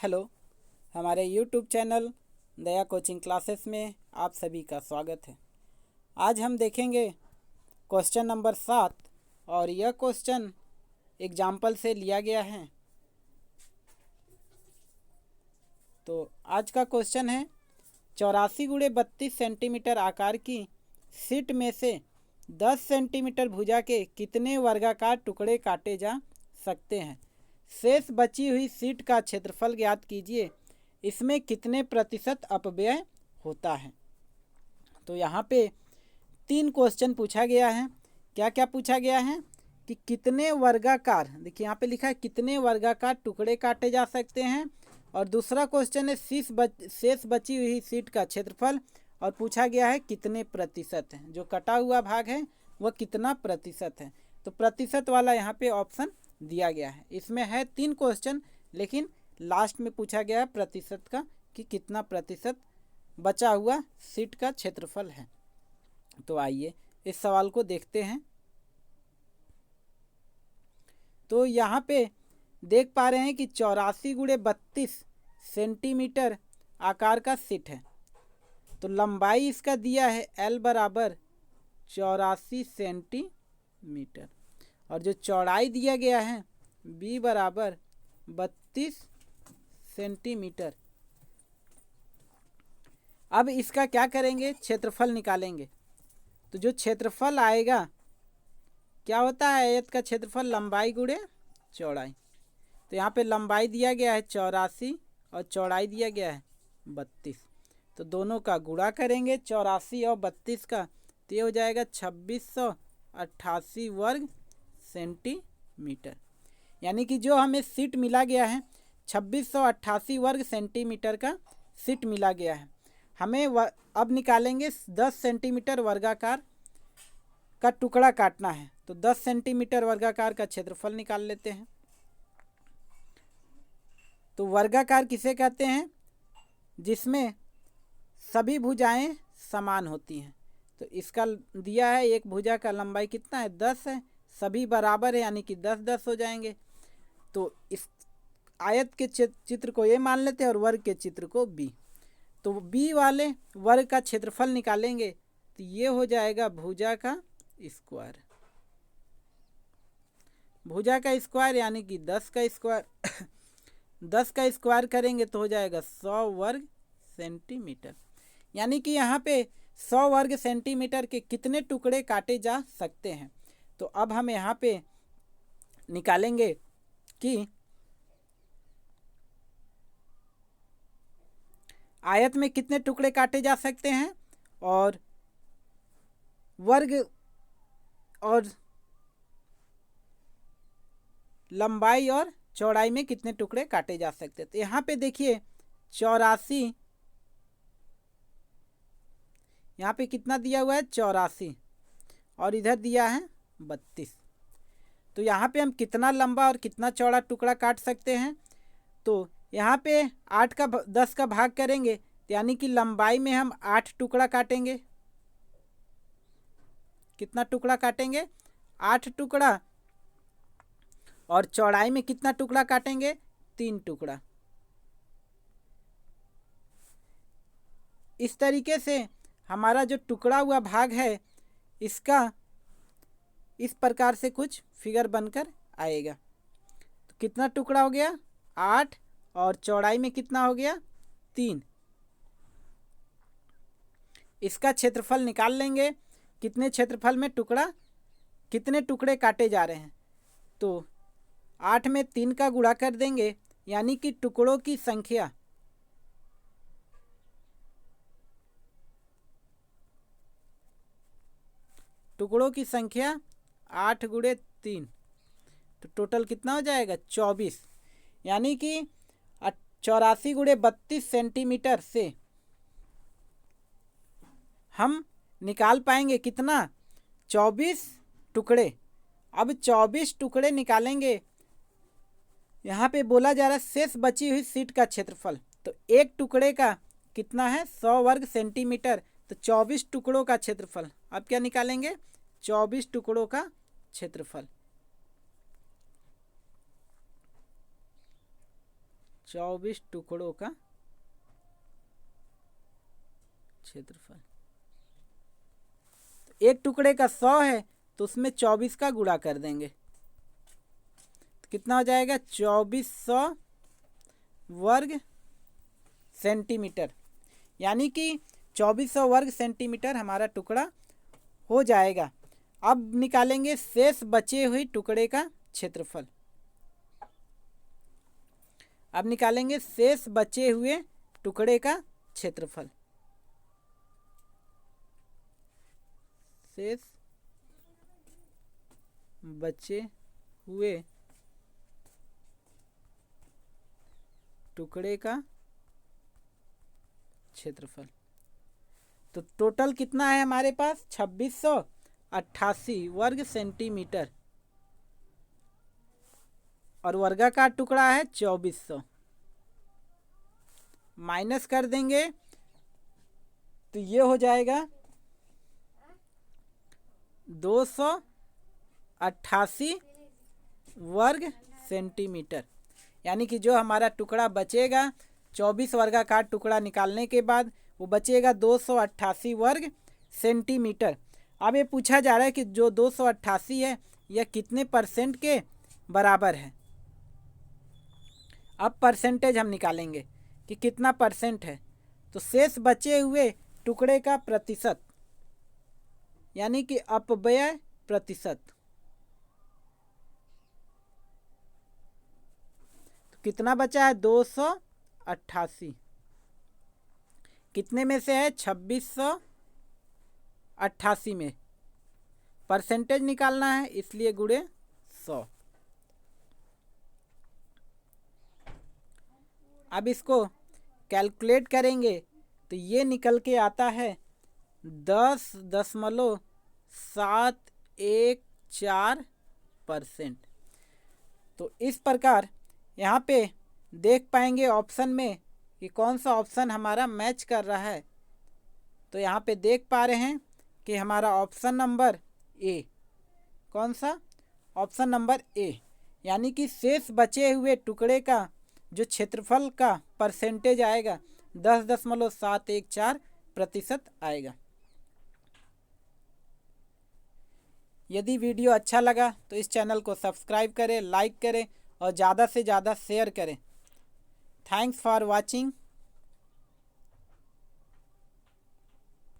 Hello, हमारे YouTube channel दया coaching classes में आप सभी का स्वागत है। आज हम देखेंगे क्वेश्चन नंबर 7 और यह क्वेश्चन एग्जाम्पल से लिया गया है। तो आज का क्वेश्चन है 84x32 सेंटीमीटर आकार की शीट में से 10 सेंटीमीटर भुजा के कितने वर्गाकार टुकड़े काटे जा सकते हैं। शेष बची हुई शीट का क्षेत्रफल ज्ञात कीजिए। इसमें कितने प्रतिशत अपव्यय होता है। तो यहाँ पे 3 क्वेश्चन पूछा गया है। क्या क्या पूछा गया है कि कितने वर्गाकार, देखिए यहाँ पे लिखा है कितने वर्गाकार टुकड़े काटे जा सकते हैं, और दूसरा क्वेश्चन है शेष बची हुई शीट का क्षेत्रफल, और पूछा गया है कितने प्रतिशत है, जो कटा हुआ भाग है वह कितना प्रतिशत है। तो प्रतिशत वाला यहाँ पे ऑप्शन दिया गया है। इसमें है 3 क्वेश्चन, लेकिन लास्ट में पूछा गया है प्रतिशत का कि कितना प्रतिशत बचा हुआ शीट का क्षेत्रफल है। तो आइए इस सवाल को देखते हैं। तो यहाँ पे देख पा रहे हैं कि 84x32 सेंटीमीटर आकार का शीट है। तो लंबाई इसका दिया है L बराबर 84 सेंटीमीटर, और जो चौड़ाई दिया गया है B बराबर 32 सेंटीमीटर। अब इसका क्या करेंगे, क्षेत्रफल निकालेंगे। तो जो क्षेत्रफल आएगा, क्या होता है आयत का क्षेत्रफल, लंबाई गुणे चौड़ाई। तो यहाँ पे लंबाई दिया गया है 84 और चौड़ाई दिया गया है 32। तो दोनों का गुणा करेंगे 84 और 32 का, तो ये हो जाएगा 2688 वर्ग सेंटीमीटर। यानी कि जो हमें शीट मिला गया है 2688 वर्ग सेंटीमीटर का शीट मिला गया है। हमें अब निकालेंगे 10 सेंटीमीटर वर्गाकार का टुकड़ा काटना है। तो 10 सेंटीमीटर वर्गाकार का क्षेत्रफल निकाल लेते हैं। तो वर्गाकार किसे कहते हैं, जिसमें सभी भुजाएं समान होती हैं। तो इसका दिया है एक भुजा का लंबाई कितना है, 10 है, सभी बराबर है यानी कि 10-10 हो जाएंगे। तो इस आयत के चित्र को ए मान लेते हैं और वर्ग के चित्र को बी। तो बी वाले वर्ग का क्षेत्रफल निकालेंगे, तो ये हो जाएगा भुजा का स्क्वायर। भुजा का स्क्वायर यानी कि 10 का स्क्वायर 10 का स्क्वायर करेंगे तो हो जाएगा 100 वर्ग सेंटीमीटर। यानी कि यहाँ पे 100 वर्ग सेंटीमीटर के कितने टुकड़े काटे जा सकते हैं। तो अब हम यहाँ पे निकालेंगे कि आयत में कितने टुकड़े काटे जा सकते हैं, और वर्ग और लंबाई और चौड़ाई में कितने टुकड़े काटे जा सकते हैं। तो यहाँ पे देखिए 84, यहाँ पे कितना दिया हुआ है 84, और इधर दिया है 32। तो यहाँ पे हम कितना लंबा और कितना चौड़ा टुकड़ा काट सकते हैं। तो यहाँ पे 8 का 10 का भाग करेंगे, यानी कि लंबाई में हम 8 टुकड़ा काटेंगे। कितना टुकड़ा काटेंगे, 8 टुकड़ा, और चौड़ाई में कितना टुकड़ा काटेंगे, 3 टुकड़ा। इस तरीके से हमारा जो टुकड़ा हुआ भाग है, इसका इस प्रकार से कुछ फिगर बनकर आएगा। तो कितना टुकड़ा हो गया, 8, और चौड़ाई में कितना हो गया, 3। इसका क्षेत्रफल निकाल लेंगे, कितने क्षेत्रफल में कितने टुकड़े काटे जा रहे हैं। तो 8 में 3 का गुणा कर देंगे, यानी कि टुकड़ों की संख्या टुकड़ों की संख्या 8 गुणे 3, तो टोटल कितना हो जाएगा 24। यानी कि 84 गुणे 32 सेंटीमीटर से हम निकाल पाएंगे कितना, 24 टुकड़े। अब 24 टुकड़े निकालेंगे। यहाँ पे बोला जा रहा है शेष बची हुई शीट का क्षेत्रफल। तो एक टुकड़े का कितना है, 100 वर्ग सेंटीमीटर। तो 24 टुकड़ों का क्षेत्रफल, अब क्या निकालेंगे, 24 टुकड़ों का क्षेत्रफल। 24 टुकड़ों का क्षेत्रफल। तो एक टुकड़े का 100 है तो उसमें 24 का गुणा कर देंगे तो कितना हो जाएगा 2400 वर्ग सेंटीमीटर, यानी कि 2400 वर्ग सेंटीमीटर हमारा टुकड़ा हो जाएगा। अब निकालेंगे शेष बचे हुए टुकड़े का क्षेत्रफल। अब निकालेंगे शेष बचे हुए टुकड़े का क्षेत्रफल। शेष बचे हुए टुकड़े का क्षेत्रफल। तो टोटल कितना है हमारे पास 2688 वर्ग सेंटीमीटर और वर्गाकार टुकड़ा है 2400। माइनस कर देंगे तो ये हो जाएगा 288 वर्ग सेंटीमीटर, यानी कि जो हमारा टुकड़ा बचेगा 24 वर्गाकार टुकड़ा निकालने के बाद वो बचेगा 288 वर्ग सेंटीमीटर। अब ये पूछा जा रहा है कि जो 288 है यह कितने परसेंट के बराबर है। अब परसेंटेज हम निकालेंगे कि कितना परसेंट है। तो शेष बचे हुए टुकड़े का प्रतिशत, यानी कि अपव्यय प्रतिशत। तो कितना बचा है 288, कितने में से है 2688 में। परसेंटेज निकालना है इसलिए गुणे 100। अब इसको कैलकुलेट करेंगे तो ये निकल के आता है 10.714%। तो इस प्रकार यहाँ पे देख पाएंगे ऑप्शन में कि कौन सा ऑप्शन हमारा मैच कर रहा है। तो यहाँ पे देख पा रहे हैं कि हमारा ऑप्शन नंबर ए, कौन सा ऑप्शन नंबर ए, यानी कि शेष बचे हुए टुकड़े का जो क्षेत्रफल का परसेंटेज आएगा 10.714% आएगा। यदि वीडियो अच्छा लगा तो इस चैनल को सब्सक्राइब करें, लाइक करें और ज़्यादा से ज़्यादा शेयर करें। Thanks for watching.